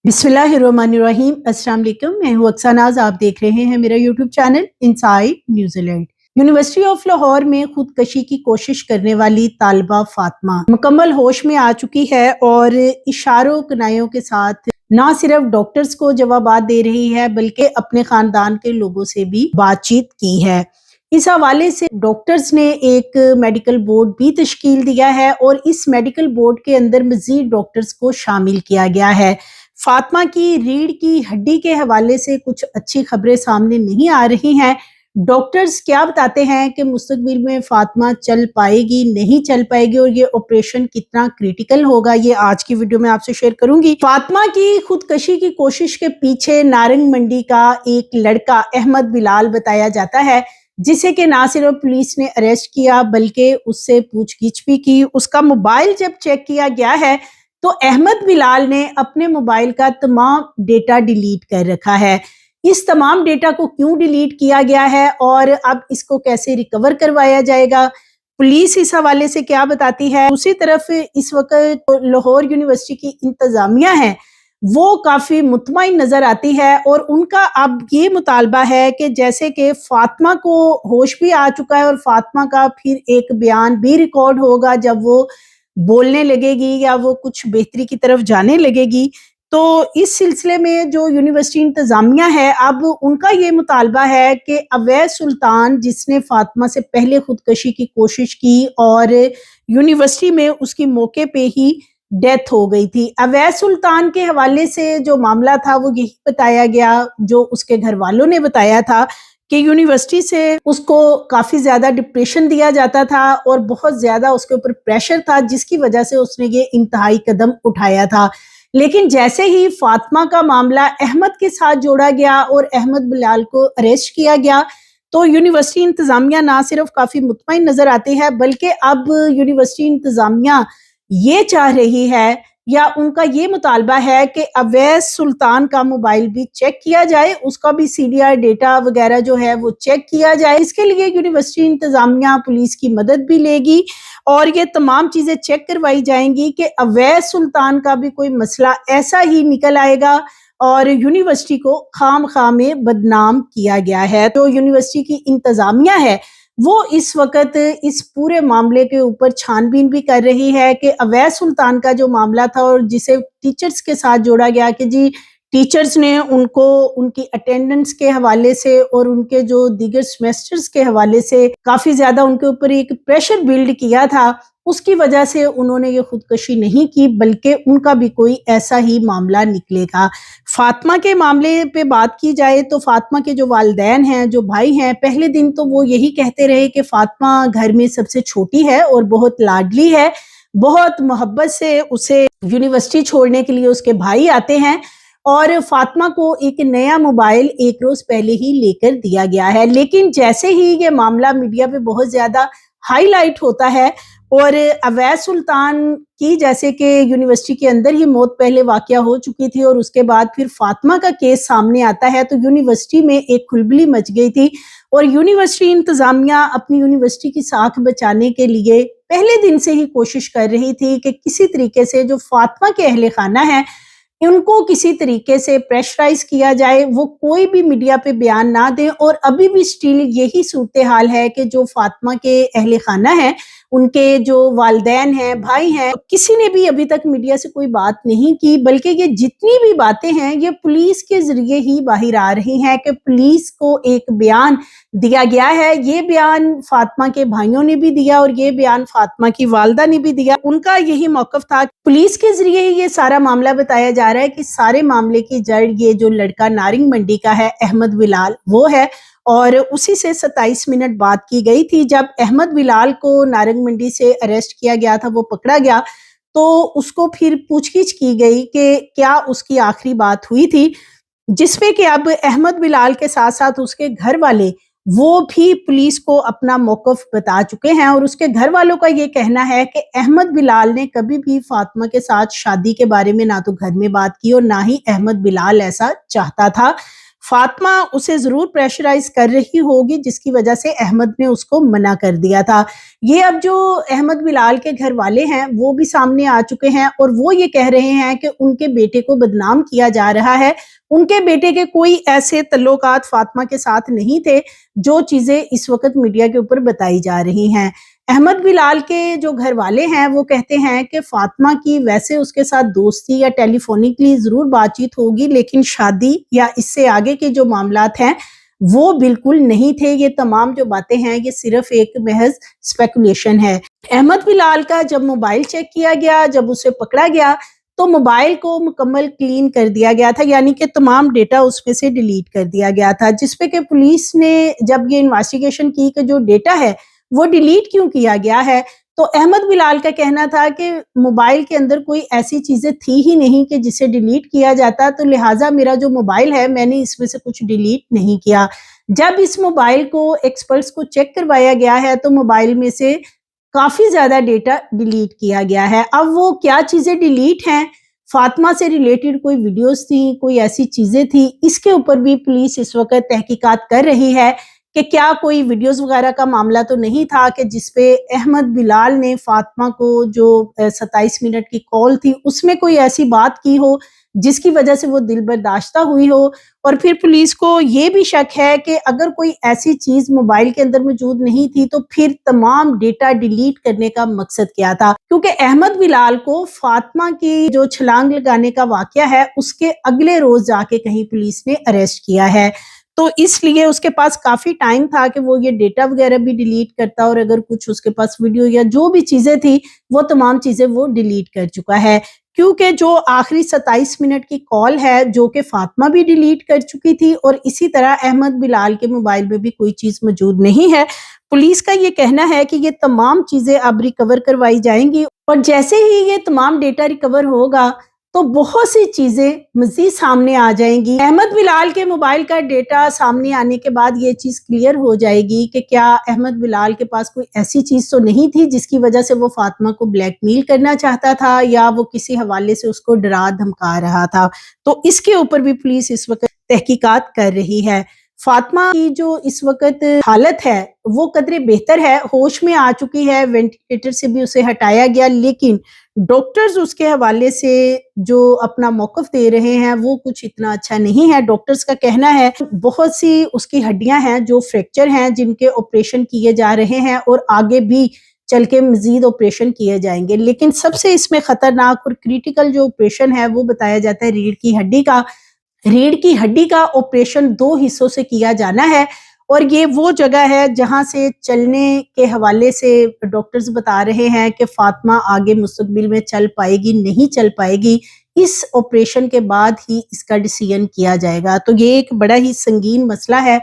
बिस्मिल्लाहिर्रहमानिर्रहीम। अस्सलाम वालेकुम। मैं हूँ अक्सा नाज। आप देख रहे हैं मेरा YouTube channel inside New Zealand. University of Lahore में खुदकशी की कोशिश करने वाली तालिबा फातिमा मुकम्मल होश में आ चुकी है और इशारों कनायों के साथ ना सिर्फ डॉक्टर्स को जवाबात दे रही है बल्कि अपने खानदान के लोगों से भी बातचीत की है। इस हवाले से डॉक्टर्स ने एक मेडिकल बोर्ड भी तश्कील दिया है और इस मेडिकल बोर्ड के अंदर मजीद डॉक्टर्स को शामिल किया गया है। फातिमा की रीढ़ की हड्डी के हवाले से कुछ अच्छी खबरें सामने नहीं आ रही हैं। डॉक्टर्स क्या बताते हैं कि मुस्तकबिल में फातिमा चल पाएगी, नहीं चल पाएगी और ये ऑपरेशन कितना क्रिटिकल होगा, ये आज की वीडियो में आपसे शेयर करूंगी। फातिमा की खुदकशी की कोशिश के पीछे नारंग मंडी का एक लड़का अहमद बिलाल बताया जाता है, जिसे कि ना सिर्फ पुलिस ने अरेस्ट किया बल्कि उससे पूछगिछ भी की। उसका मोबाइल जब चेक किया गया है तो अहमद बिलाल ने अपने मोबाइल का तमाम डेटा डिलीट कर रखा है। इस तमाम डेटा को क्यों डिलीट किया गया है और अब इसको कैसे रिकवर करवाया जाएगा, पुलिस इस हवाले से क्या बताती है। दूसरी तरफ इस वक्त लाहौर यूनिवर्सिटी की इंतजामिया है वो काफी मुतमईन नजर आती है और उनका अब ये मुतालबा है कि जैसे कि फातिमा को होश भी आ चुका है और फातिमा का फिर एक बयान भी रिकॉर्ड होगा जब वो बोलने लगेगी या वो कुछ बेहतरी की तरफ जाने लगेगी। तो इस सिलसिले में जो यूनिवर्सिटी इंतजामिया है अब उनका ये मुतालबा है कि अवैस सुल्तान, जिसने फातिमा से पहले खुदकशी की कोशिश की और यूनिवर्सिटी में उसकी मौके पे ही डेथ हो गई थी, अवैस सुल्तान के हवाले से जो मामला था वो यही बताया गया, जो उसके घर वालों ने बताया था कि यूनिवर्सिटी से उसको काफी ज्यादा डिप्रेशन दिया जाता था और बहुत ज्यादा उसके ऊपर प्रेशर था, जिसकी वजह से उसने ये इंतहाई कदम उठाया था। लेकिन जैसे ही फातिमा का मामला अहमद के साथ जोड़ा गया और अहमद बिलाल को अरेस्ट किया गया तो यूनिवर्सिटी इंतजामिया ना सिर्फ काफी मुतमईन नजर आती है बल्कि अब यूनिवर्सिटी इंतजामिया ये चाह रही है या उनका ये मुतालबा है कि अवैस सुल्तान का मोबाइल भी चेक किया जाए, उसका भी सीडीआर डेटा वगैरह जो है वो चेक किया जाए। इसके लिए यूनिवर्सिटी इंतजामिया पुलिस की मदद भी लेगी और ये तमाम चीजें चेक करवाई जाएंगी कि अवैस सुल्तान का भी कोई मसला ऐसा ही निकल आएगा और यूनिवर्सिटी को खामखा में बदनाम किया गया है। तो यूनिवर्सिटी की इंतजामिया है वो इस वक्त इस पूरे मामले के ऊपर छानबीन भी कर रही है कि अवैस सुल्तान का जो मामला था और जिसे टीचर्स के साथ जोड़ा गया कि जी टीचर्स ने उनको उनकी अटेंडेंस के हवाले से और उनके जो दीगर सेमेस्टर्स के हवाले से काफी ज्यादा उनके ऊपर एक प्रेशर बिल्ड किया था, उसकी वजह से उन्होंने ये खुदकशी नहीं की बल्कि उनका भी कोई ऐसा ही मामला निकलेगा। फातिमा के मामले पे बात की जाए तो फातिमा के जो वालिदैन हैं, जो भाई हैं, पहले दिन तो वो यही कहते रहे कि फातिमा घर में सबसे छोटी है और बहुत लाडली है, बहुत मोहब्बत से उसे यूनिवर्सिटी छोड़ने के लिए उसके भाई आते हैं और फातिमा को एक नया मोबाइल एक रोज पहले ही लेकर दिया गया है। लेकिन जैसे ही ये मामला मीडिया पे बहुत ज्यादा हाईलाइट होता है और अवैस सुल्तान की जैसे कि यूनिवर्सिटी के अंदर ही मौत पहले वाकया हो चुकी थी और उसके बाद फिर फातिमा का केस सामने आता है तो यूनिवर्सिटी में एक खुलबली मच गई थी और यूनिवर्सिटी इंतजामिया अपनी यूनिवर्सिटी की साख बचाने के लिए पहले दिन से ही कोशिश कर रही थी कि किसी तरीके से जो फातिमा के अहले खाना है उनको किसी तरीके से प्रेशराइज किया जाए, वो कोई भी मीडिया पे बयान ना दें। और अभी भी स्टिल यही सूरत हाल है कि जो फातिमा के अहले खाना है, उनके जो वालिदैन हैं, भाई हैं, किसी ने भी अभी तक मीडिया से कोई बात नहीं की, बल्कि ये जितनी भी बातें हैं ये पुलिस के जरिए ही बाहर आ रही हैं कि पुलिस को एक बयान दिया गया है। ये बयान फातिमा के भाइयों ने भी दिया और ये बयान फातिमा की वालदा ने भी दिया। उनका यही मौकफ था, पुलिस के जरिए ही ये सारा मामला बताया जा रहा है कि सारे मामले की जड़ ये जो लड़का नारंग मंडी का है अहमद बिलाल वो है और उसी से 27 मिनट बात की गई थी। जब अहमद बिलाल को नारंग मंडी से अरेस्ट किया गया था, वो पकड़ा गया तो उसको फिर पूछगिछ की गई कि क्या उसकी आखिरी बात हुई थी, जिसमें कि अब अहमद बिलाल के साथ साथ उसके घर वाले वो भी पुलिस को अपना मौकफ बता चुके हैं और उसके घर वालों का ये कहना है कि अहमद बिलाल ने कभी भी फातिमा के साथ शादी के बारे में ना तो घर में बात की और ना ही अहमद बिलाल ऐसा चाहता था। फातिमा उसे जरूर प्रेशराइज कर रही होगी, जिसकी वजह से अहमद ने उसको मना कर दिया था। ये अब जो अहमद बिलाल के घर वाले हैं वो भी सामने आ चुके हैं और वो ये कह रहे हैं कि उनके बेटे को बदनाम किया जा रहा है। उनके बेटे के कोई ऐसे तल्लुकात फातिमा के साथ नहीं थे जो चीजें इस वक्त मीडिया के ऊपर बताई जा रही हैं। अहमद बिलाल के जो घर वाले हैं वो कहते हैं कि फातिमा की वैसे उसके साथ दोस्ती या टेलीफोनिकली जरूर बातचीत होगी, लेकिन शादी या इससे आगे के जो मामलात हैं वो बिल्कुल नहीं थे। ये तमाम जो बातें हैं ये सिर्फ एक महज स्पेकुलेशन है। अहमद बिलाल का जब मोबाइल चेक किया गया, जब उसे पकड़ा गया, तो मोबाइल को मुकम्मल क्लीन कर दिया गया था, यानी कि तमाम डेटा उसमें से डिलीट कर दिया गया था, जिसपे कि पुलिस ने जब ये इन्वेस्टिगेशन की कि जो डेटा है वो डिलीट क्यों किया गया है, तो अहमद बिलाल का कहना था कि मोबाइल के अंदर कोई ऐसी चीजें थी ही नहीं कि जिसे डिलीट किया जाता, तो लिहाजा मेरा जो मोबाइल है मैंने इसमें से कुछ डिलीट नहीं किया। जब इस मोबाइल को एक्सपर्ट्स को चेक करवाया गया है तो मोबाइल में से काफी ज्यादा डेटा डिलीट किया गया है। अब वो क्या चीजें डिलीट हैं, फातिमा से रिलेटेड कोई वीडियोस थी, कोई ऐसी चीजें थी, इसके ऊपर भी पुलिस इस वक्त तहकीकात कर रही है कि क्या कोई वीडियोस वगैरह का मामला तो नहीं था कि जिसपे अहमद बिलाल ने फातिमा को जो 27 मिनट की कॉल थी उसमें कोई ऐसी बात की हो जिसकी वजह से वो दिल बर्दाश्ता हुई हो। और फिर पुलिस को ये भी शक है कि अगर कोई ऐसी चीज मोबाइल के अंदर मौजूद नहीं थी तो फिर तमाम डेटा डिलीट करने का मकसद क्या था, क्योंकि अहमद बिलाल को फातिमा की जो छलांग लगाने का वाकया है उसके अगले रोज जाके कहीं पुलिस ने अरेस्ट किया है, तो इसलिए उसके पास काफी टाइम था कि वो ये डेटा वगैरह भी डिलीट करता, और अगर कुछ उसके पास वीडियो या जो भी चीजें थी वो तमाम चीजें वो डिलीट कर चुका है। क्योंकि जो आखिरी 27 मिनट की कॉल है जो कि फातिमा भी डिलीट कर चुकी थी और इसी तरह अहमद बिलाल के मोबाइल में भी कोई चीज मौजूद नहीं है। पुलिस का ये कहना है कि ये तमाम चीजें अब रिकवर करवाई जाएंगी और जैसे ही ये तमाम डेटा रिकवर होगा तो बहुत सी चीजें मजीद सामने आ जाएंगी। अहमद बिलाल के मोबाइल का डेटा सामने आने के बाद ये चीज क्लियर हो जाएगी कि क्या अहमद बिलाल के पास कोई ऐसी चीज तो नहीं थी जिसकी वजह से वो फातिमा को ब्लैकमेल करना चाहता था या वो किसी हवाले से उसको डरा धमका रहा था। तो इसके ऊपर भी पुलिस इस वक्त तहकीकात कर रही है। फातिमा की जो इस वक्त हालत है वो कदरे बेहतर है, होश में आ चुकी है, वेंटिलेटर से भी उसे हटाया गया, लेकिन डॉक्टर्स उसके हवाले से जो अपना मौकफ दे रहे हैं वो कुछ इतना अच्छा नहीं है। डॉक्टर्स का कहना है बहुत सी उसकी हड्डियां हैं जो फ्रैक्चर हैं जिनके ऑपरेशन किए जा रहे हैं और आगे भी चल के मजीद ऑपरेशन किए जाएंगे, लेकिन सबसे इसमें खतरनाक और क्रिटिकल जो ऑपरेशन है वो बताया जाता है रीढ़ की हड्डी का। रीढ़ की हड्डी का ऑपरेशन 2 हिस्सों से किया जाना है और ये वो जगह है जहां से चलने के हवाले से डॉक्टर्स बता रहे हैं कि फातिमा आगे मुस्तकबिल में चल पाएगी नहीं चल पाएगी, इस ऑपरेशन के बाद ही इसका डिसीजन किया जाएगा। तो ये एक बड़ा ही संगीन मसला है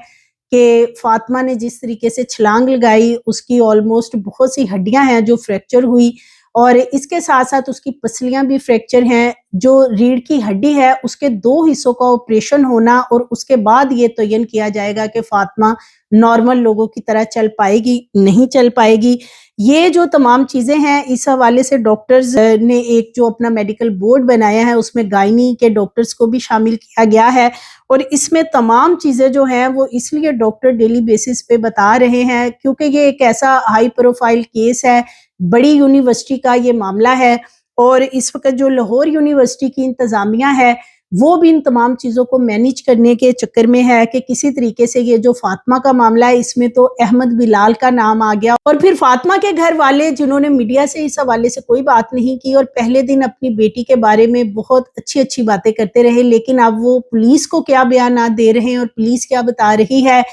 कि फातिमा ने जिस तरीके से छलांग लगाई उसकी ऑलमोस्ट बहुत सी हड्डियां हैं जो फ्रैक्चर हुई और इसके साथ साथ उसकी पसलियां भी फ्रैक्चर हैं। जो रीढ़ की हड्डी है उसके 2 हिस्सों का ऑपरेशन होना और उसके बाद ये तयन किया जाएगा कि फातिमा नॉर्मल लोगों की तरह चल पाएगी नहीं चल पाएगी। ये जो तमाम चीजें हैं इस हवाले से डॉक्टर्स ने एक जो अपना मेडिकल बोर्ड बनाया है उसमें गायनी के डॉक्टर्स को भी शामिल किया गया है और इसमें तमाम चीजें जो हैं वो इसलिए डॉक्टर डेली बेसिस पे बता रहे हैं क्योंकि ये एक ऐसा हाई प्रोफाइल केस है, बड़ी यूनिवर्सिटी का ये मामला है और इस वक्त जो लाहौर यूनिवर्सिटी की इंतजामिया है वो भी इन तमाम चीज़ों को मैनेज करने के चक्कर में है कि किसी तरीके से ये जो फातिमा का मामला है इसमें तो अहमद बिलाल का नाम आ गया और फिर फातिमा के घर वाले जिन्होंने मीडिया से इस हवाले से कोई बात नहीं की और पहले दिन अपनी बेटी के बारे में बहुत अच्छी अच्छी बातें करते रहे, लेकिन अब वो पुलिस को क्या बयान दे रहे हैं और पुलिस क्या बता रही है,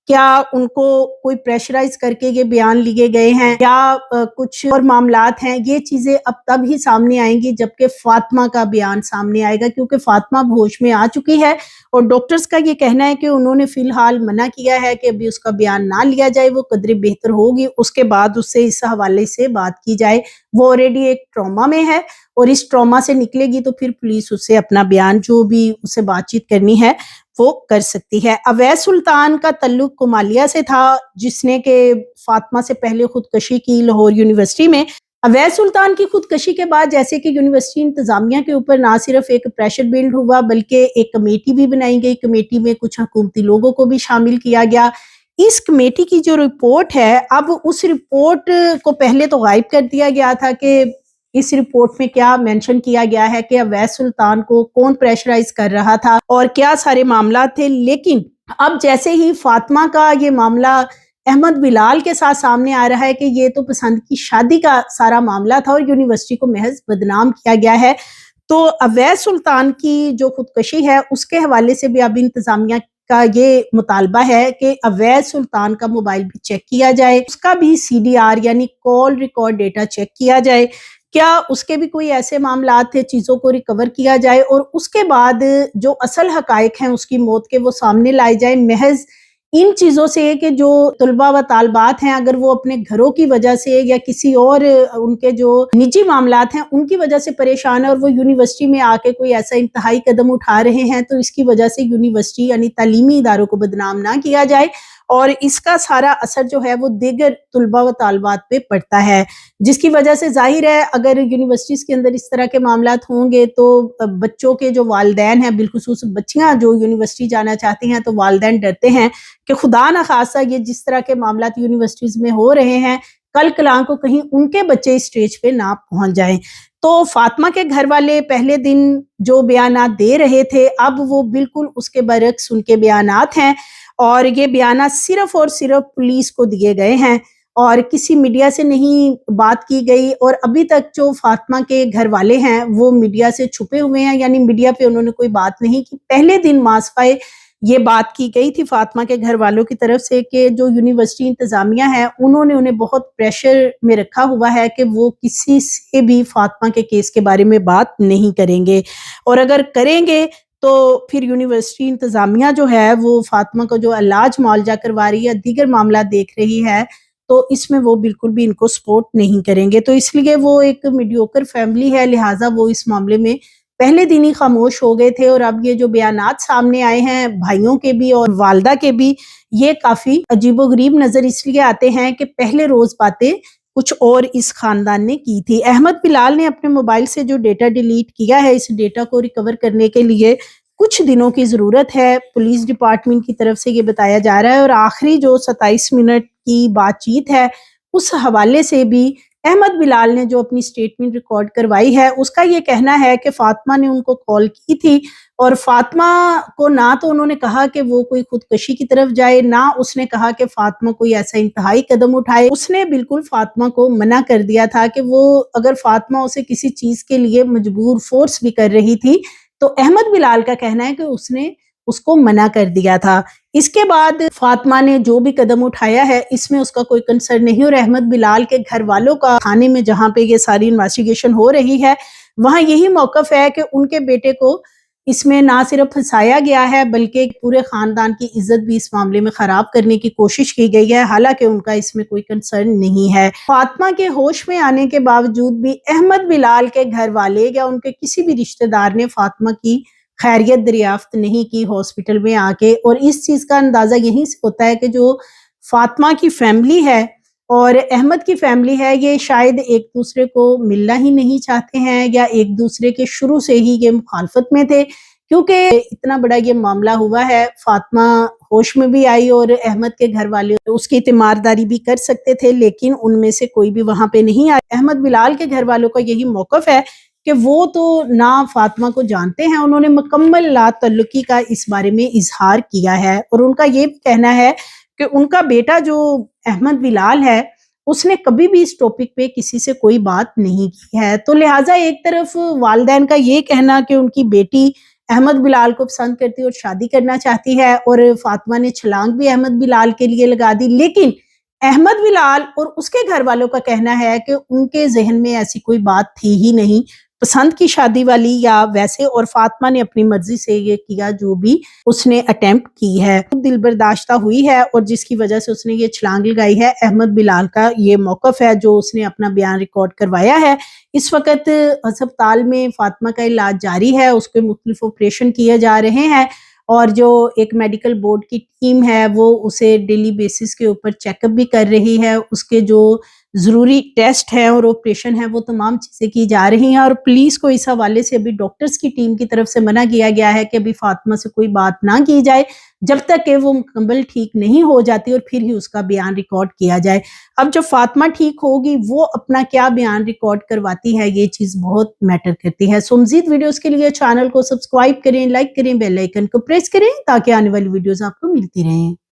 क्या उनको कोई प्रेशराइज करके ये बयान लिए गए हैं या कुछ और मामलात हैं, ये चीजें अब तब ही सामने आएंगी जबकि फातिमा का बयान सामने आएगा क्योंकि फातिमा होश में आ चुकी है और डॉक्टर्स का ये कहना है कि उन्होंने फिलहाल मना किया है कि अभी उसका बयान ना लिया जाए, वो कदरे बेहतर होगी उसके बाद उससे इस हवाले से बात की जाए। वो ऑलरेडी एक ट्रॉमा में है और इस ट्रॉमा से निकलेगी तो फिर पुलिस उससे अपना बयान जो भी उससे बातचीत करनी है वो कर सकती है। अवैस सुल्तान का तल्लुक कुमालिया से था जिसने के फातिमा से पहले खुदकशी की लाहौर यूनिवर्सिटी में, अवैध सुल्तान की खुदकशी के बाद जैसे कि यूनिवर्सिटी इंतजामिया के ऊपर ना सिर्फ एक प्रेशर बिल्ड हुआ बल्कि एक कमेटी भी बनाई गई। कमेटी में कुछ हुकूमती लोगों को भी शामिल किया गया। इस कमेटी की जो रिपोर्ट है, अब उस रिपोर्ट को पहले तो गायब कर दिया गया था कि इस रिपोर्ट में क्या मेंशन किया गया है कि अवैध सुल्तान को कौन प्रेशराइज कर रहा था और क्या सारे मामला थे। लेकिन अब जैसे ही फातिमा का ये मामला अहमद बिलाल के साथ सामने आ रहा है कि ये तो पसंद की शादी का सारा मामला था और यूनिवर्सिटी को महज बदनाम किया गया है, तो अवैध सुल्तान की जो खुदकशी है उसके हवाले से भी अब इंतजामिया का ये मुतालबा है कि अवैध सुल्तान का मोबाइल भी चेक किया जाए, उसका भी CDR यानी कॉल रिकॉर्ड डेटा चेक किया जाए, क्या उसके भी कोई ऐसे मामला थे, चीज़ों को रिकवर किया जाए और उसके बाद जो असल हकायक हैं उसकी मौत के वो सामने लाए जाए। महज इन चीज़ों से कि जो तलबा व तालबात हैं अगर वो अपने घरों की वजह से या किसी और उनके जो निजी मामलात हैं उनकी वजह से परेशान है और वो यूनिवर्सिटी में आके कोई ऐसा इंतहाई कदम उठा रहे हैं, तो इसकी वजह से यूनिवर्सिटी यानी तालीमी इदारों को बदनाम ना किया जाए और इसका सारा असर जो है वो दीगर तलबा व तालबात पे पड़ता है, जिसकी वजह से जाहिर है अगर यूनिवर्सिटीज़ के अंदर इस तरह के मामलात होंगे तो बच्चों के जो वालिदैन हैं, बिलखुसूस बच्चियाँ जो यूनिवर्सिटी जाना चाहती हैं, तो वालिदैन डरते हैं कि खुदा न खासा ये जिस तरह के मामलात यूनिवर्सिटीज़ में हो रहे हैं, कल कलां को कहीं उनके बच्चे इस स्टेज पे ना पहुंच जाएं। तो फातिमा के घर वाले पहले दिन जो बयानात दे रहे थे, अब वो बिल्कुल उसके बरक्स उनके बयानात हैं और ये बयानात सिर्फ और सिर्फ पुलिस को दिए गए हैं और किसी मीडिया से नहीं बात की गई और अभी तक जो फातिमा के घर वाले हैं वो मीडिया से छुपे हुए हैं, यानी मीडिया पे उन्होंने कोई बात नहीं की। पहले दिन मासफाए ये बात की गई थी फातिमा के घर वालों की तरफ से कि जो यूनिवर्सिटी इंतजामिया है उन्होंने उन्हें बहुत प्रेशर में रखा हुआ है कि वो किसी से भी फातिमा के केस के बारे में बात नहीं करेंगे और अगर करेंगे तो फिर यूनिवर्सिटी इंतजामिया जो है वो फातिमा को जो इलाज मुआवजा करवा रही है, दीगर मामला देख रही है, तो इसमें वो बिल्कुल भी इनको सपोर्ट नहीं करेंगे। तो इसलिए वो एक मीडियोकर फैमिली है, लिहाजा वो इस मामले में पहले दिन ही खामोश हो गए थे और अब ये जो बयानात सामने आए हैं भाइयों के भी और वालदा के भी, ये काफी अजीबोगरीब नजर इसलिए आते हैं कि पहले रोज बातें कुछ और इस खानदान ने की थी। अहमद बिलाल ने अपने मोबाइल से जो डेटा डिलीट किया है, इस डेटा को रिकवर करने के लिए कुछ दिनों की जरूरत है, पुलिस डिपार्टमेंट की तरफ से ये बताया जा रहा है और आखिरी जो 27 मिनट की बातचीत है उस हवाले से भी अहमद बिलाल ने जो अपनी स्टेटमेंट रिकॉर्ड करवाई है उसका ये कहना है कि फातिमा ने उनको कॉल की थी और फातिमा को ना तो उन्होंने कहा कि वो कोई खुदकशी की तरफ जाए, ना उसने कहा कि फातिमा कोई ऐसा इंतहाई कदम उठाए। उसने बिल्कुल फातिमा को मना कर दिया था कि वो अगर फातिमा उसे किसी चीज के लिए मजबूर फोर्स भी कर रही थी तो अहमद बिलाल का कहना है कि उसने उसको मना कर दिया था। इसके बाद फातिमा ने जो भी कदम उठाया है इसमें उसका कोई कंसर्न नहीं और अहमद बिलाल के घर वालों का थाने में जहां पे ये सारी इन्वेस्टिगेशन हो रही है वहां यही मौकफ है कि उनके बेटे को इसमें ना सिर्फ फंसाया गया है बल्कि पूरे खानदान की इज्जत भी इस मामले में खराब करने की कोशिश की गई है, हालांकि उनका इसमें कोई कंसर्न नहीं है। फातिमा के होश में आने के बावजूद भी अहमद बिलाल के घर वाले या उनके किसी भी रिश्तेदार ने फातिमा की खैरियत दरियाफ्त नहीं की हॉस्पिटल में आके, और इस चीज का अंदाजा यहीं से होता है कि जो फातिमा की फैमिली है और अहमद की फैमिली है ये शायद एक दूसरे को मिलना ही नहीं चाहते हैं या एक दूसरे के शुरू से ही ये मुखालफत में थे, क्योंकि इतना बड़ा ये मामला हुआ है। फातिमा होश में भी आई और अहमद के घर वाले उसकी तीमारदारी भी कर सकते थे लेकिन उनमें से कोई भी वहां पे नहीं आया। अहमद बिलाल के घर वालों का यही मौकफ है कि वो तो ना फातिमा को जानते हैं, उन्होंने मुकम्मल लातल्लुकी का इस बारे में इजहार किया है और उनका ये कहना है कि उनका बेटा जो अहमद बिलाल है उसने कभी भी इस टॉपिक पे किसी से कोई बात नहीं की है। तो लिहाजा एक तरफ वालिदैन का ये कहना कि उनकी बेटी अहमद बिलाल को पसंद करती है और शादी करना चाहती है और फातिमा ने छलांग भी अहमद बिलाल के लिए लगा दी, लेकिन अहमद बिलाल और उसके घर वालों का कहना है कि उनके जहन में ऐसी कोई बात थी ही नहीं पसंद की शादी वाली या वैसे, और फातिमा ने अपनी मर्जी से ये किया जो भी उसने अटेम्प्ट की है, दिल बर्दाश्ता हुई है और जिसकी वजह से उसने ये छलांग लगाई है। अहमद बिलाल का ये मौकफ है जो उसने अपना बयान रिकॉर्ड करवाया है। इस वक्त अस्पताल में फातिमा का इलाज जारी है, उसके मुख्तलिफ ऑपरेशन किए जा रहे हैं और जो एक मेडिकल बोर्ड की टीम है वो उसे डेली बेसिस के ऊपर चेकअप भी कर रही है, उसके जो ضروری ٹیسٹ ہے اور آپریشن ہے وہ تمام چیزیں کی جا رہی ہیں، اور پولیس کو اس حوالے سے ابھی ڈاکٹرز کی ٹیم کی طرف سے منع کیا گیا ہے کہ ابھی فاطمہ سے کوئی بات نہ کی جائے جب تک کہ وہ مکمل ٹھیک نہیں ہو جاتی، اور پھر ہی اس کا بیان ریکارڈ کیا جائے۔ اب جب فاطمہ ٹھیک ہوگی وہ اپنا کیا بیان ریکارڈ کرواتی ہے، یہ چیز بہت میٹر کرتی ہے۔ سو مزید ویڈیوز کے لیے چینل کو سبسکرائب کریں، لائک کریں، بیل آئیکن کو پریس کریں تاکہ آنے والی ویڈیوز آپ کو ملتی رہیں۔